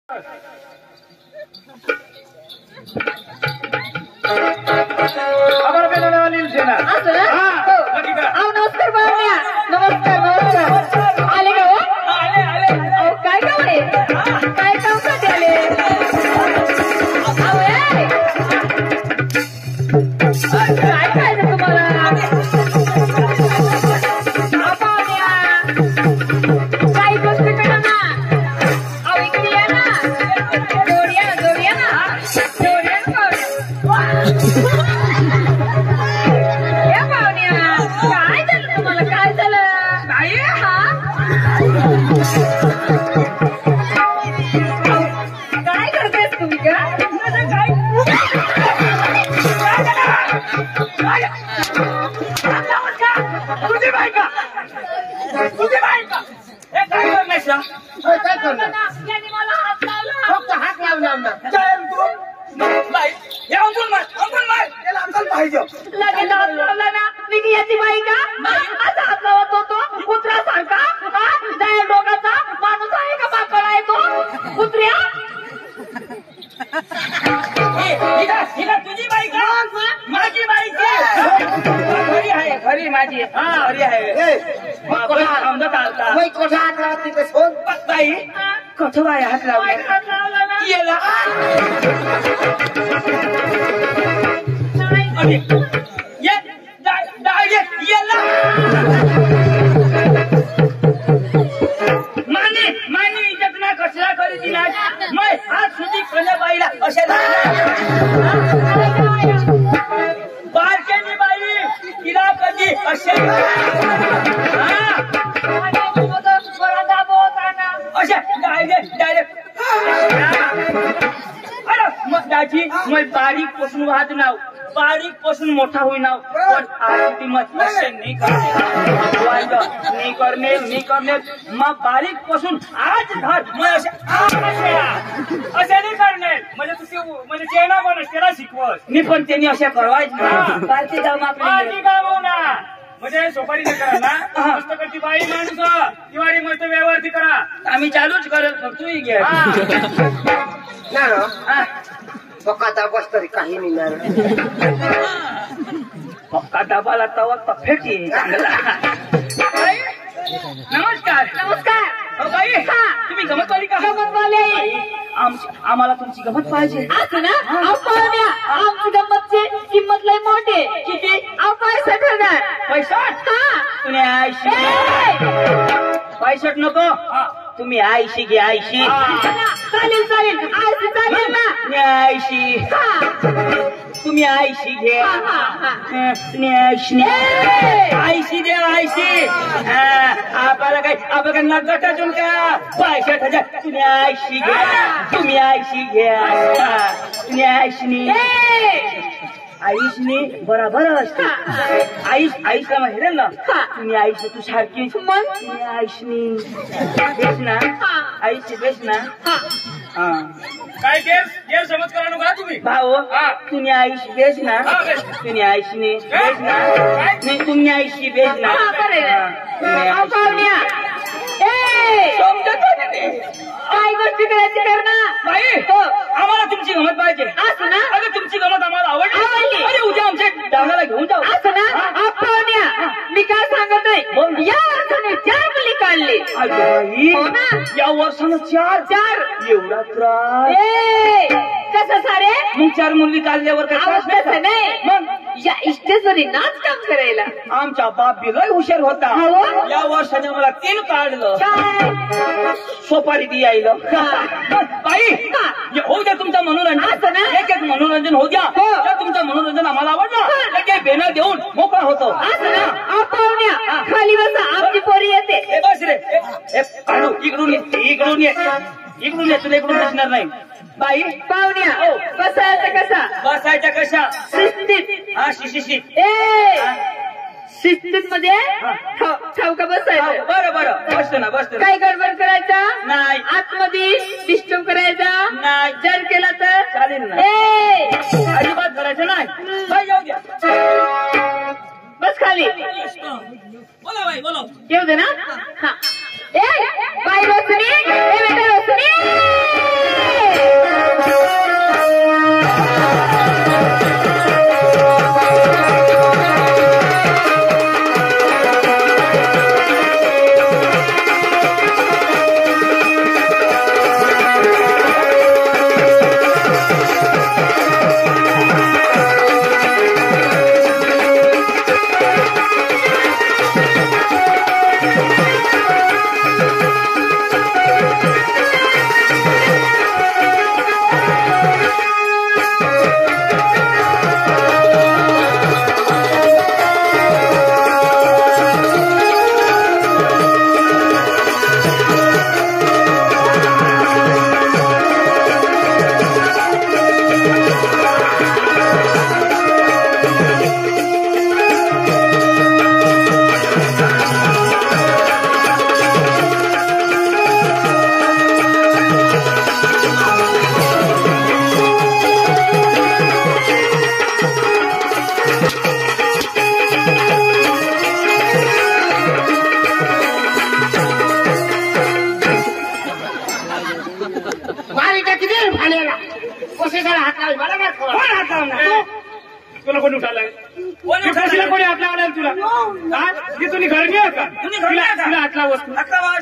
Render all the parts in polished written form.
आम्हाला बेलाला आलेली सेना असं ना? अहो नमस्कार बाळण्या. नमस्कार नमस्कार. आले का हो? अहो काय काम आहे? काय काम साठी आले? अहो ए! काय खायचं तुम्हाला? बाळण्या. काही गोष्ट करा ना. अहो इकडे या ना. जोड या ना. या पाहुण्या. काय झालं तुम्हाला? काय झालं? नाही हा काय करतेस तुम्ही का? तुझी बायका हे काय करण्याचा काय करणार? यांनी मला हात लावला. फक्त हात लावणार चल तू बाई हे अंकुल मार त्याला अंकल पाहिजे लगेच हात लावला ना. मी की याची बाई का? असा हात लावत होतो कुत्र्यासारखा. जाय डोकाचा माणूस आहे का? माकड आहे तो कुत्र्या? हिला तुझी बाई का माझी बाई घरी आहे घरी माझी घरी आहे समजत आलता कोठा हात लावत तिथे सोन बाई कठो बाई हात लावला हात लावला ना. येला नाही. येला मानी इज्जत ना कसला करी दिला मै हात सुधी कोण्या बाईला अशा बारकेली बाई तिला कधी असे अशा डायरेक्ट दाजी मग बारीक पासून वाहत नाव बारीक पासून मोठा होईनाव पण आरती मत असे नाही करणे मग बारीक पासून आज धर मग असे नाही करणे म्हणजे तुझी म्हणजे चेना पण त्याला शिकवत मी पण त्यांनी अशा करवायच ना बारकी जाऊ ना म्हणजे सोपारी नाही करा ना मस्त करती बाई माणूस दिवाळी मस्त व्यवहार करा आम्ही चालूच करेल तूही घे ना पक्का तापास तरी काही नाही पक्का डबाला तवा फेटी चांगला नमस्कार हो बाई तुम्ही गमत वाली का? गमतवाले. आम्हाला तुमची गमत पाहिजे असं ना? अहो पाहुण्या आमची गंमतची किंमत लय मोठी. किती? अहो 65 हजार. 65 तुम्ही 65 नको तुम्ही 80 घे 80 चालेल 80 चालेल ना. 80 तुम्ही 80 घे 80 द्या 80 आपल्याला काही आपल्याला नगद अजून का 65 हजार तुम्ही 80 घ्या तुम्ही 80 घ्या तुम्ही 80 आईशनी बराबर असते आईशला माहिती ना तुम्ही आईशी तू सारखी मग तुम्ही आईशनी बेस ना आईशी बेस ना काय गेर समज करा नका तुम्ही भाऊ तुम्ही आईशी बेस ना तुम्ही आईशनी बेस ना नाही तुम्ही आईशी बेस ना काय गोष्टी करायची कर ना बाई आम्हाला तुमची गमत पाहिजे असं ना? अगं तुमची गमत आम्हाला आवडली अरे उद्या आमच्या डांगाला घेऊन जाऊ असं ना? पाहुण्या मी काय सांगत नाही या वर्षाने 4 मुली काढली. हो ना? या वर्षानं 4 एवढा त्रास कसं सारे मग 4 मुली काढल्यावर कसं नाही मग या इष्टेश्वरी नाच काम करायला आमचा बाप बी लय हुशार होता या वर्षाने मला 3 काढलं सोपारी दी यायलं बाई होऊ द्या तुमचं मनोरंजन एक मनोरंजन होऊ द्या तुमचं मनोरंजन आम्हाला आवडलं एक बेना देऊन मोकळा होतो पाहुण्या खाली बसा आमची पोरी येते. बस रे इकडून ये तुला इकडून बसणार नाही बाई पाहुण्या बसायचं कसा शिस्तीत शिशित शिस्तीत मध्ये ठाऊका बसायचं. बरं बसतो काय गडबड करायचा नाही आतमध्ये डिस्टर्ब करायचा नाही जर केला तर चालेल ना अजिबात करायचं नाही बाई येऊ द्या बस खाली बोला बाई बोला येऊ दे ना. बाई रोशनी रोशनी मारी टाकी दे भाण्याला कशाला हात लावला मला काय कोण हात लावणार? तुला कोणी उठालाय कोणी हात लावलाय तुला की तुम्ही घर नाही का तिला हात लावस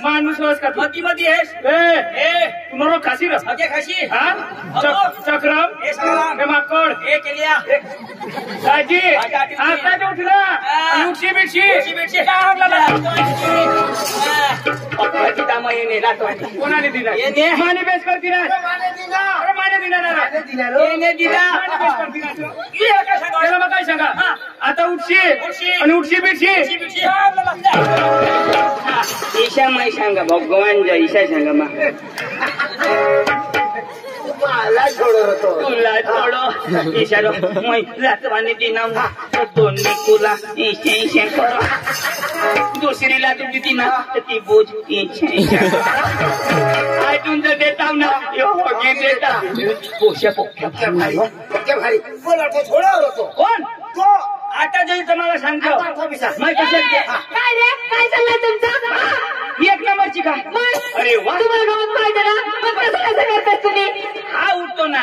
माणूस का मती मती आहेस तू नरो खासी रस अगे खाशी चक्रम हे माकड हे केलिया दाजी आता उठला उठशी बिटशी कोणाने दिला माने बेस करती ना माने दिला त्याला मग काय सांगा आता उठशी आणि उठशी बिटशी ईशा माई सांगा भगवान जय ईशा सांगा मा मला सोडत होतो तुला थोडं ईशारो मै रातवाने दिना तो निकुला ईशा ईशा करो दुसरीला तुझी दिना तर ती बोझ ईशा आयतून जर देता ना यो होगी देता पोशा पोख्या भारी बोला तो सोडत होतो कोण तो आता जरी तुम्हाला सांगतो माहिती काय रे काय चाललंय तुमचं एक नंबरची का अरे वा तुम्हाला गमत पाहिजे ना मग कसं करताय तुम्ही हा उठतो ना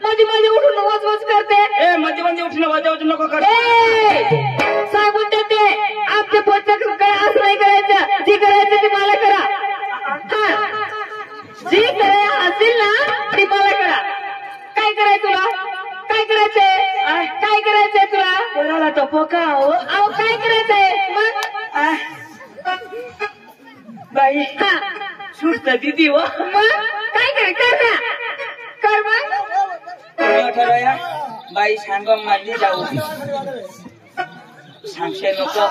मध्ये मध्ये उठून वच करते ए मध्ये मध्ये उठणं वाजवू नको कर सांगून देते आमच्या पोचक काय असं नाही करायचं जे करायचं ते मला करा जे करायचं असेल ना ते मला करा काय करायचं तुला काय करायचंय काय करायचंय तुला कोणाला तो पोका हो अहो काय करायचंय मग बाई सुटत दिदी हो मग काय करायचं कर मग ठरवया बाई सांग माझी जाऊ सांगशे नको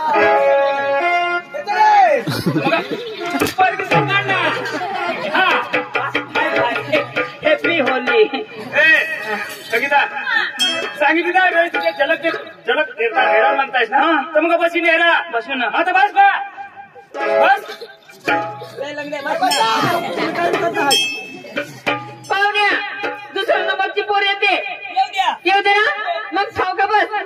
हॅपी होली संगीता सांगितली ना तुझ्या झलक हेरा म्हणतायस ना तर मग बसी नेरा बसू ना आता बस का बस पाहुण्या दुसऱ्या नंबरची पोर येते येऊ दे ना मग खाऊ का बस काय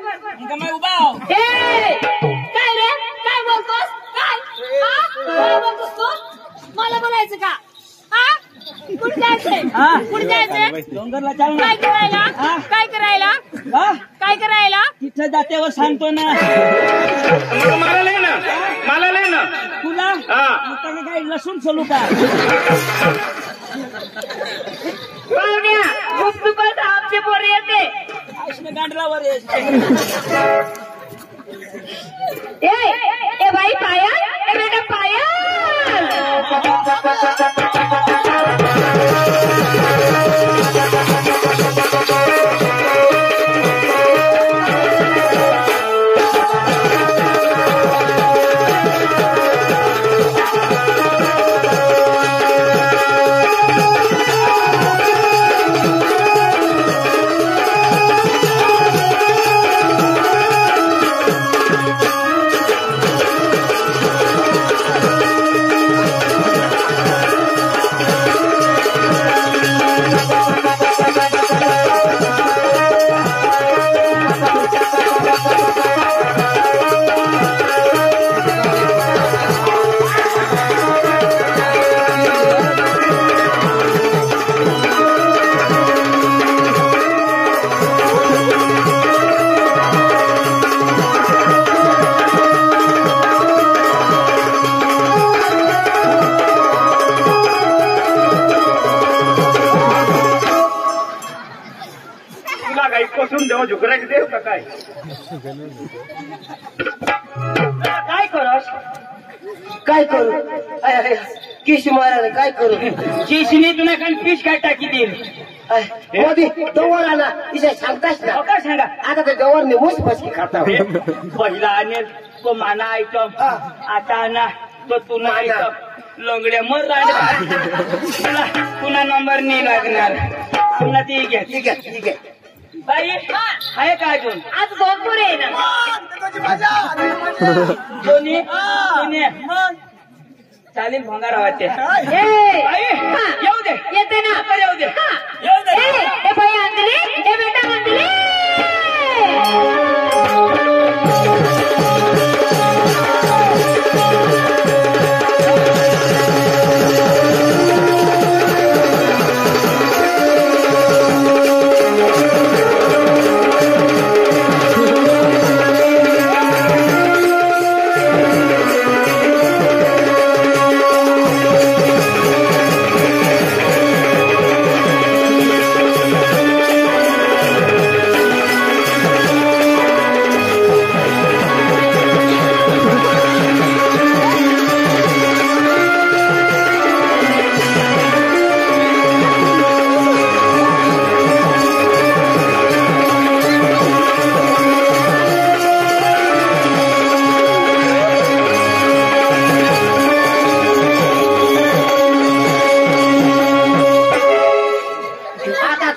रे काय बोलतोस काय बोलतोस तू मला बोलायचं का कुठे जायचंय कुठे जायचंय डोंगरला चाल काय करायला काय करायला काय करायला तिथं जातेवर सांगतो ना मला लय ना तुला काय लसूण सोलू का पाहुण्या गुपचुपच आमची पोर येते गांडलावर ए बाई पायल ए बेटा पायल झुकरायची देव का काय काय करस काय करू किश मारायला काय करू शिशनी तुला काही पीस काय टाकी देईल मोदी डोवर आला तिच्या सांगतास ना काय सांगा आता ते डोवरने मुस फसकी खाता पहिला आणेल तो माना आयटम आता ना तो तुला आयटम लंगड्या मर तुला पुन्हा नंबर नाही लागणार पुन्हा ती घ्या ठीक आहे ठीक आहे बाई आहे का अजून आज भरपूर आहे ना दोन्ही चालेल भंगारा वाटते येऊ दे येते ना येऊ दे येऊ दे ए बाई अंजली ए बेटा अंजली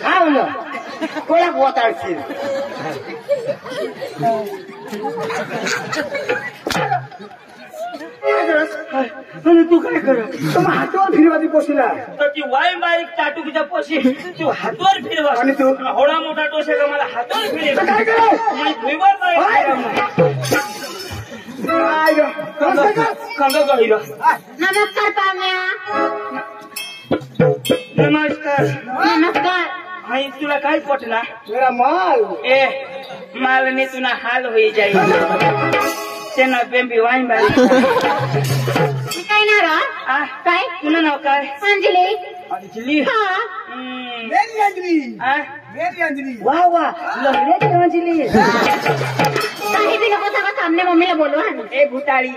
थांब ना कोणाक वताडशील आणि तू काय कर तुम्ही हातावर फिरवाती पोशीला तर ती वाय बारीक टाटूकीच्या पोशी तू हातवर फिरवा आणि तू होळा मोठा टोशे का मला हातवर फिरव तर काय करू माझी भुईवर नाही काय गं? कसं कर? कंग गहिरो नमस्कार पाहुण्या. नमस्कार नमस्कार. हाय तुला काय पटना मेरा माल ए मालनी तुला हाल होई जाईल तेना बेंबी वाईन बारी मी काय ना रा आ काय तुला नाव काय अंजली. अंजली हा मेरी अंजली आ मेरी अंजली वा वा लहरे अंजली काही भी नको सांगा सामने मम्मीला बोलवा. ए भुताळी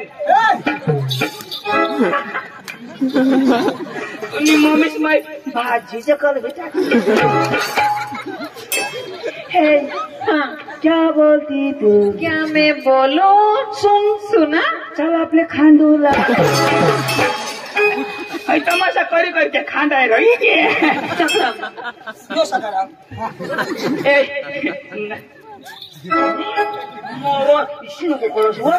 तुम्ही मम्मीच माय भाजीचं कल बेटा हे हाँ क्या बोलती तू क्या मैं बोलो सुना. चल आपले खांडूला आई तमाशा करी करते खांडाय रही के ए मोरो इशिनो को करो सो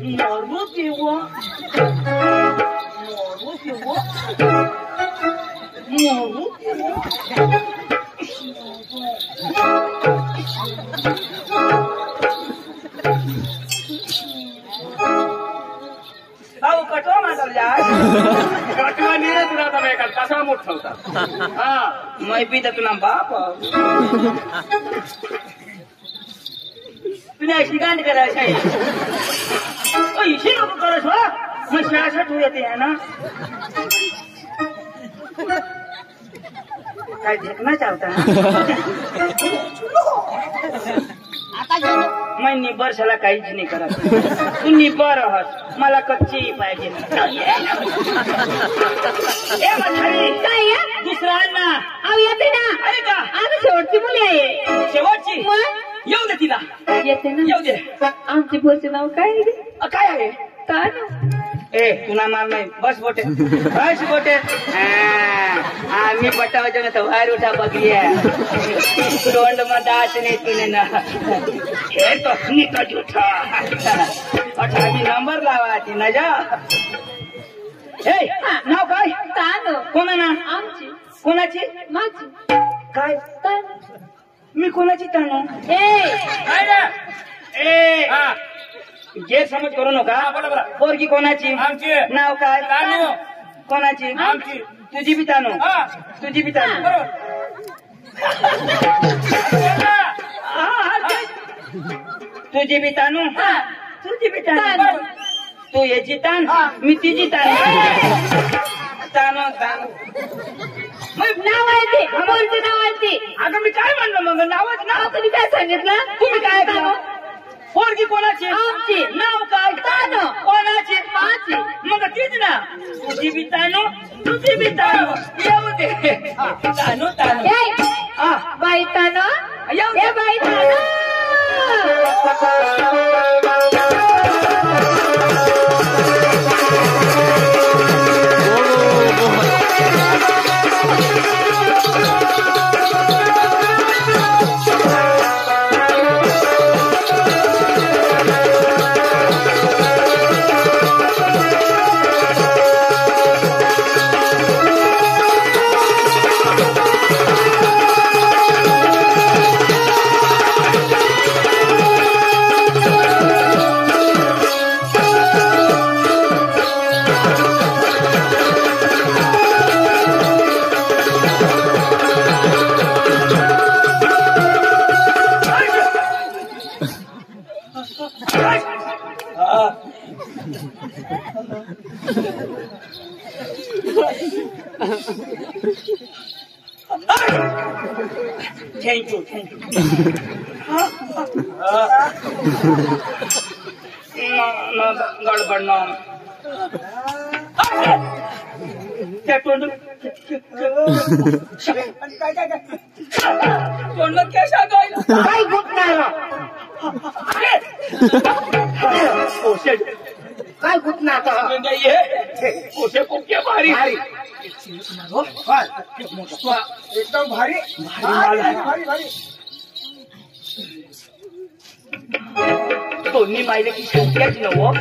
मोरो देवा भाऊ कटवा मांडल जा कटवा नाही रे तुला आता एका कसा मोठा होता हा मैं भी तर तुला बाप तुला अशी गांड करायची आहे इशी नको करस वा मग शासट हो येते है ना काय देखना चाहता है मैं निब्बर साला काहीच नाही करत तू निब्बर आहात मला कच्ची पाहिजे ए मथारी काय आहे? दुसरा अण्णा अहो येते ना. अरे का आज शेवटची मुली आहे. शेवटची मग येऊ दे तिला येते ना. येऊ दे आमची पोरचे नाव काय आहे रे? काय आहे तान. ए तुला मार नाही बस बोटे बस बोटे आम्ही बटावाच्या ना तर बाहेर उठा बघली तोंड मध्ये असं नाही तुने ना हे तो निकट उठा अठावी नंबर लावायची ना जा ए नाव काय तान. कोणा ना आमची कोणाची माझी काय तान. मी कोणाची ताणू ए काय रे ए हा गैरसमज करू नका बोला बोला पोरगी कोणाची आमची नाव काय तानू कोणाची आमची तुझी बी तानू हा तुझी बी तानू बरोबर तुझी बी तानू तुझी बी तानू तानू. तू याची तान मी तिची तान तानू तानू नाव आहे ते पोरचे नाव आहे ते. अगं मी काय म्हणलं मग नावच नाव तुम्ही काय सांगितलं? तुम्ही काय ऐकलं? पोरगी कोणाची आमची. नाव काय तानू. कोणाची माझी. मग तीच ना तुझी बी तानू तुझी बी तानू येऊ दे तानू तानू ए हा बाई तान. येऊ ए बाई तान. थँक्यू थँक्यू गडबड ना त्या तोंड तोंडात काय सांगायला काय गुंतणार ओ शेट काय गुतना आता कोठे कोक्या भारी भारी हो, काय? एकदम भारी भारी भारी दोन्ही पाहिजे की शक्यच नव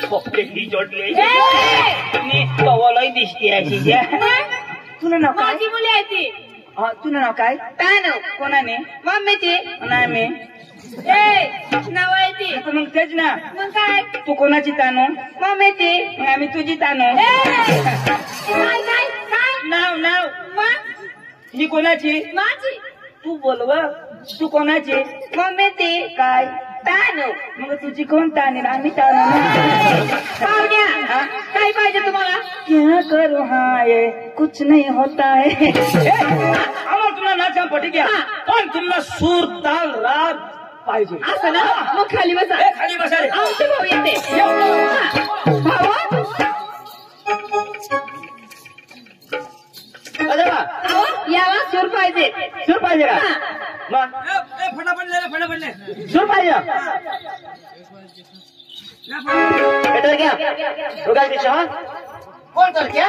पॉकेटली जोडले आणि कवलही दिसते अशी ज्या तुला नाव काय माझी मुली आहे ती तुला नाव काय तानू कोणाने मम्मीची नाही मी नाव आहे ती मग तेच ना मग काय तू कोणाची तानू मम्मीची मग आम्ही तुझी तानू काय काय काय नाव नाव मग ही कोणाची माझी तू बोलव तू कोणाची मम्मीची काय तानू मग तुझी कोण ताने आम्ही तानू ना पाहुण्या काय पाहिजे तुम्हाला क्या करू हाँ ये कुछ नहीं होता है आम्हाला तुला नाचा पटी घ्या पण तुला सूर ताल राग पाहिजे असं ना मग खाली बसा खाली बसा रे आमचे भाऊ येते भाऊ यावा सूर पाहिजे सूर पाहिजे का मग सूर पाहिजे क्या कोण तर क्या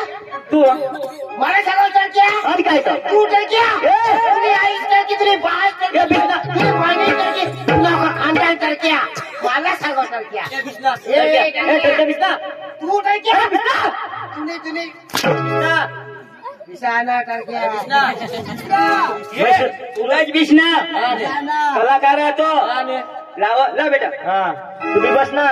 तू मला सांगाल तर क्या आणि काय तर तू तर क्या तुझी आई तर की तुझी बाळ तर क्या तुझी बहिणी तर की तुला खानदान तर क्या मला सांगाल तर क्या तू तर क्या तुने विसाना तर क्या तुलाच बिष्णा कलाकार आहे तो लावा ला बेटा तुम्ही बस ना